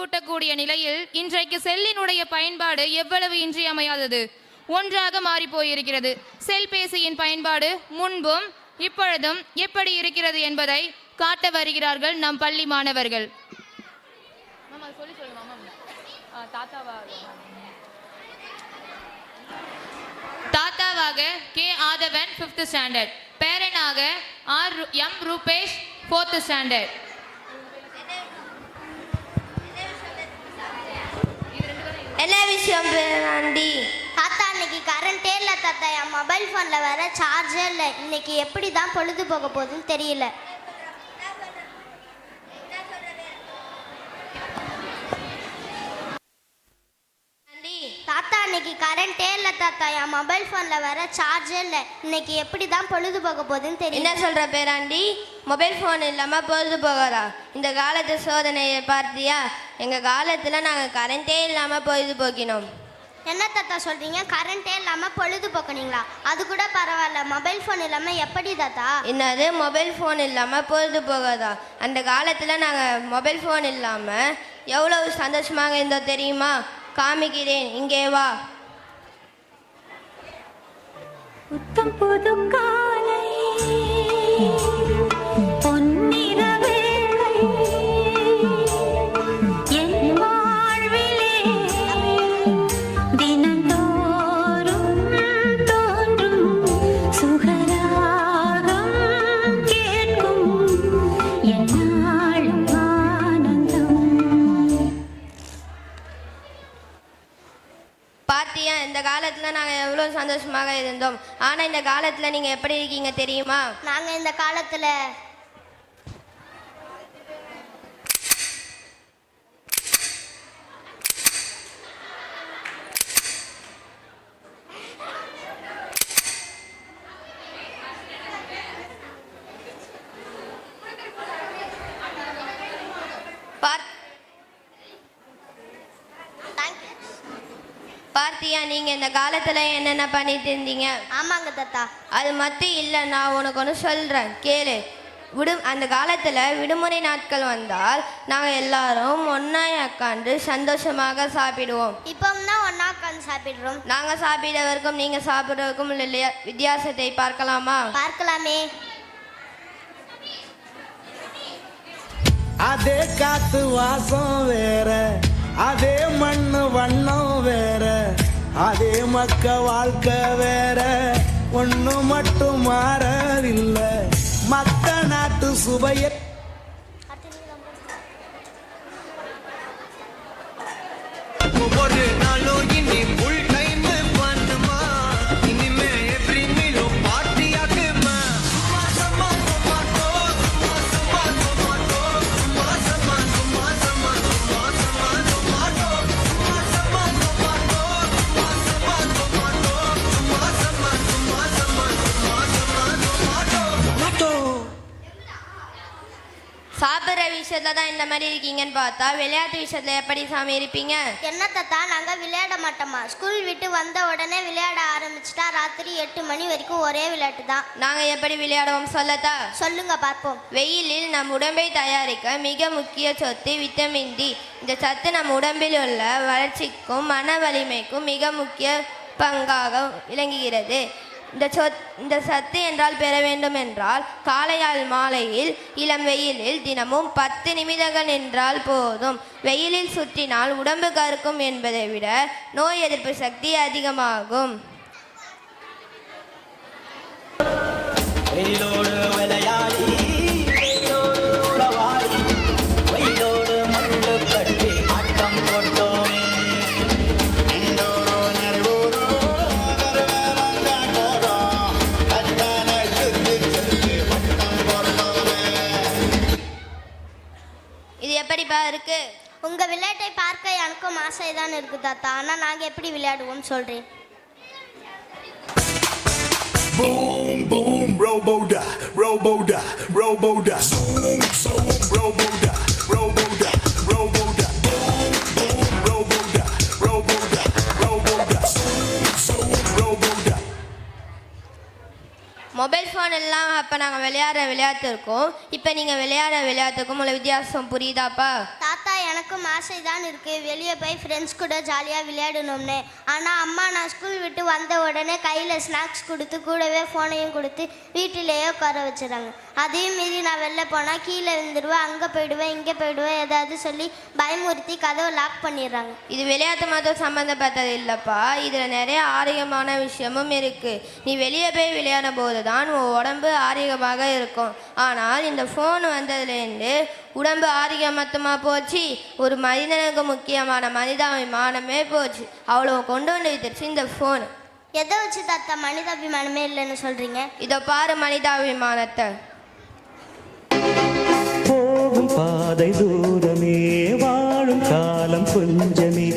ஊட்டக்கூடிய நிலையில் இன்றைக்கு செல்லினுடைய பயன்பாடு எவ்வளவு இன்றியமையாதது ஒன்றாக மாறி போயிருக்கிறது. செல்பேசியின் பயன்பாடு முன்பும் இப்பொழுதும் எப்படி இருக்கிறது என்பதை காட்ட வருகிறார்கள் நம் பள்ளி மாணவர்கள். தாத்தாவாக கே ஆதவன் 5th ஸ்டாண்டர்ட், பேரனாக R M Rupesh 4th standard. என்ன விஷயம் ஆண்டி? தாத்தா இன்னைக்கு கரண்டே இல்லை தாத்தா, என் மொபைல் ஃபோனில் வேற சார்ஜே இல்லை. இன்னைக்கு எப்படி தான் பொழுது போக போகுதுன்னு தெரியல. தாத்தா இன்னைக்கு கரண்டே இல்லை தாத்தா, என் மொபைல் ஃபோனில் வேற சார்ஜே இல்லை. இன்னைக்கு எப்படி தான் பொழுது போக போகுதுன்னு தெரியல. என்ன சொல்கிற பேராண்டி? மொபைல் ஃபோன் இல்லாமல் பொழுது போகாதா? இந்த காலத்து சோதனையை பார்த்தியா? எங்கள் காலத்தில் நாங்கள் கரண்டே இல்லாமல் பொழுது போக்கினோம். என்ன தாத்தா சொல்கிறீங்க? கரண்டே இல்லாமல் பொழுது போக்குனீங்களா? அது கூட பரவாயில்ல, மொபைல் ஃபோன் இல்லாமல் எப்படி தாத்தா? என்னது மொபைல் ஃபோன் இல்லாமல் பொழுது போகாதா? அந்த காலத்தில் நாங்கள் மொபைல் ஃபோன் இல்லாமல் எவ்வளவு சந்தோஷமாக இருந்தோம் தெரியுமா? காமிக்கிறேன், இங்கே வா. புத்தம் புது காலை பொன்னிற வேளை என் வாழ்விலே தினந்தோறும் தோன்றும் சுகராகம் கேட்கும் என்னாலும் ஆனந்தம். பார்த்தியா, இந்த காலத்தில் நாங்கள் எவ்வளோ சந்தோஷமாக இருந்தோம். ஆனால் இந்த காலத்தில் நீங்கள் எப்படி இருக்கீங்க தெரியுமா? நாங்கள் இந்த காலத்தில் பார்த்தியா, நீங்கள் இந்த காலத்தில் என்னென்ன பண்ணிட்டு இருந்தீங்க? ஆமாங்க தாத்தா. அது மட்டும் இல்லை, நான் உனக்கு ஒன்று சொல்கிறேன் கேளு. அந்த காலத்தில் விடுமுறை நாட்கள் வந்தால் நாங்கள் எல்லாரும் ஒன்றா உட்காந்து சந்தோஷமாக சாப்பிடுவோம். இப்போ தான் ஒன்றா உட்காந்து சாப்பிடுறோம். நாங்கள் சாப்பிடுவதற்கும் நீங்கள் சாப்பிடுவதற்கும் வித்தியாசத்தை பார்க்கலாமா? பார்க்கலாமே. அதே காத்து வாசம் வேற, அதே மண்ணு வண்ணம் வேற, அதே மக்க வாழ்க்கை வேற, ஒண்ணு மட்டும் மாறவில்லை, மக்க நாட்டு சுவைய. ஒவ்வொரு நாளும் இனி ஃபுல் டைம் பண்ணுமா, இனிமே எவ்ரி மீலும் பார்ட்டியாக்குமா. சாப்பிட்ற விஷயத்துல தான் இந்த மாதிரி இருக்கீங்கன்னு பார்த்தா விளையாட்டு விஷயத்துல எப்படி சாமி இருப்பீங்க? என்ன தாத்தா, நாங்கள் விளையாட மாட்டோமா? ஸ்கூல் விட்டு வந்த உடனே விளையாட ஆரம்பிச்சிட்டா ராத்திரி 8 மணி வரைக்கும் ஒரே விளையாட்டு தான். நாங்கள் எப்படி விளையாடுவோம் சொல்லத்தா? சொல்லுங்க பார்ப்போம். வெயிலில் நம் உடம்பை தயாரிக்க மிக முக்கிய சத்து விட்டமின் டி. இந்த சத்து நம் உடம்பில் உள்ள வளர்ச்சிக்கும் மன வலிமைக்கும் மிக முக்கிய பங்காக விளங்குகிறது. இந்த சத்து என்றால் பெற வேண்டும் என்றால் காலையால் மாலையில் இளம் வெயிலில் தினமும் 10 நிமிடங்கள் என்றால் போதும். வெயிலில் சுற்றினால் உடம்பு கருக்கும் என்பதை விட நோய் எதிர்ப்பு சக்தி அதிகமாகும். இருக்கு. உங்க விளையாட்டை பார்க்க எனக்கும் ஆசை தான் இருக்கு தாத்தா. ஆனா நாங்க எப்படி விளையாடுவோம் சொல்றேன். Boom boom roboda roboda roboda zoom zoom roboda roboda roboda boom boom roboda roboda roboda zoom zoom roboda. Mobile phone எல்லாம் அப்போ நாங்கள் விளையாடுற விளையாட்டுக்கும் இப்போ நீங்கள் விளையாடுற விளையாட்டுக்கும் உள்ள வித்தியாசம் புரியுதாப்பா? தாத்தா எனக்கு எல்லாருக்கும் ஆசை தான் இருக்குது வெளியே போய் ஃப்ரெண்ட்ஸ் கூட ஜாலியாக விளையாடணும்னு. ஆனால் அம்மா நான் ஸ்கூல் விட்டு வந்த உடனே கையில் ஸ்நாக்ஸ் கொடுத்து கூடவே ஃபோனையும் கொடுத்து வீட்டிலேயே உட்கார வச்சுறாங்க. அதையும் மீறி நான் வெளில போனால் கீழே விழுந்துடுவேன், அங்கே போயிடுவேன், இங்கே போயிடுவேன், ஏதாவது சொல்லி பயமுறுத்தி கதவை லாக் பண்ணிடுறாங்க. இது விளையாட்டு மட்டும் சம்மந்தப்பட்டது இல்லைப்பா, இதில் நிறைய ஆரோக்கியமான விஷயமும் இருக்குது. நீ வெளியே போய் விளையாடும் போது தான் உன் உடம்பு ஆரோக்கியமாக இருக்கும். ஆனால் இந்த ஃபோன் வந்ததுலேருந்து உடம்பு ஆரோக்கியம் மொத்தமாக போச்சு, ஒரு மனிதனுக்கு முக்கியமான மனிதாபிமானமே போச்சு. அவ்வளோ கொண்டு வந்து வித்துருச்சு இந்த ஃபோன். எதை வச்சு தாத்தா மனிதாபிமானமே இல்லைன்னு சொல்கிறீங்க? இதை பாரு மனிதாபிமானத்தை. போகும் பாதை தூரமே, வாழும் காலம் கொஞ்சமே,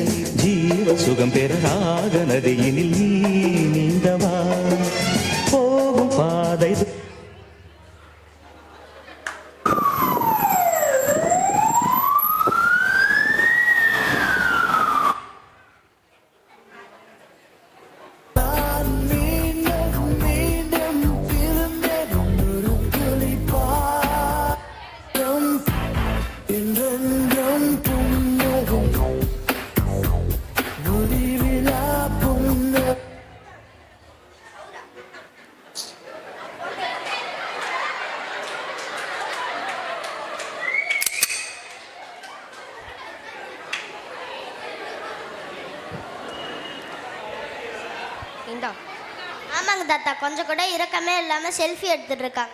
ஜீவ சுகம் பெற ராக நதியினில் நீ நீந்தவா. போகும் பாதை ஆமாங்க தாத்தா, கொஞ்சம் கூட இரக்கமே இல்லாமல் செல்ஃபி எடுத்துட்டு இருக்காங்க.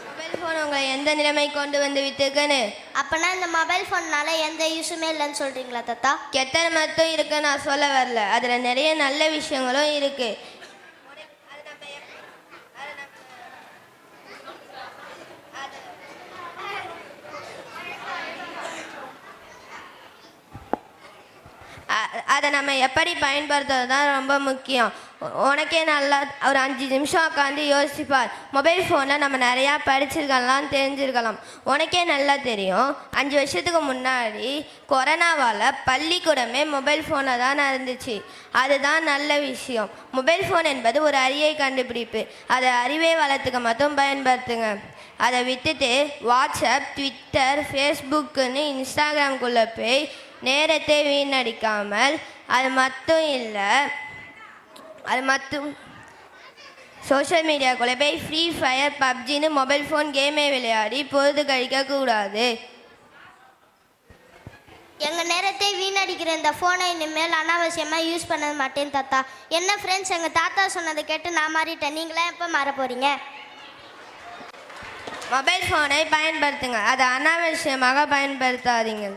மொபைல் ஃபோன் உங்களை எந்த நிலைமை கொண்டு வந்து விட்டுருக்குன்னு? அப்போனா இந்த மொபைல் ஃபோன்னால எந்த யூஸுமே இல்லைன்னு சொல்கிறீங்களா தாத்தா? கெட்டது மட்டும் இருக்குன்னு நான் சொல்ல வரல, அதில் நிறைய நல்ல விஷயங்களும் இருக்குது. அதை நம்ம எப்படி பயன்படுத்துறது தான் ரொம்ப முக்கியம். உனக்கே நல்லா ஒரு 5 நிமிஷம் உட்காந்து யோசிப்பார். மொபைல் ஃபோனில் நம்ம நிறையா படிச்சிருக்கலாம், தெரிஞ்சிருக்கலாம். உனக்கே நல்லா தெரியும், 5 வருஷத்துக்கு முன்னாடி கொரோனாவால் பள்ளிக்கூடமே மொபைல் ஃபோனில் தான் இருந்துச்சு. அதுதான் நல்ல விஷயம். மொபைல் ஃபோன் என்பது ஒரு அரிய கண்டுபிடிப்பு. அதை அறிவை வளர்த்துக்க மட்டும் பயன்படுத்துங்க. அதை விட்டுட்டு வாட்ஸ்அப், ட்விட்டர், ஃபேஸ்புக்குன்னு இன்ஸ்டாகிராம்குள்ளே போய் நேரத்தை வீணடிக்காமல், அது மட்டும் சோஷியல் மீடியாக்குள்ளே போய் ஃப்ரீ ஃபயர், பப்ஜின்னு மொபைல் ஃபோன் கேமே விளையாடி பொழுது கழிக்கக்கூடாது. எங்கள் நேரத்தை வீணடிக்கிற இந்த ஃபோனை இனிமேல் அனாவசியமாக யூஸ் பண்ண மாட்டேன் தாத்தா. என்ன ஃப்ரெண்ட்ஸ், எங்கள் தாத்தா சொன்னதை கேட்டு நான் மாறிட்டேன், நீங்களாம் எப்போ மாற போகிறீங்க? மொபைல் ஃபோனை பயன்படுத்துங்க, அதை அனாவசியமாக பயன்படுத்தாதீங்க.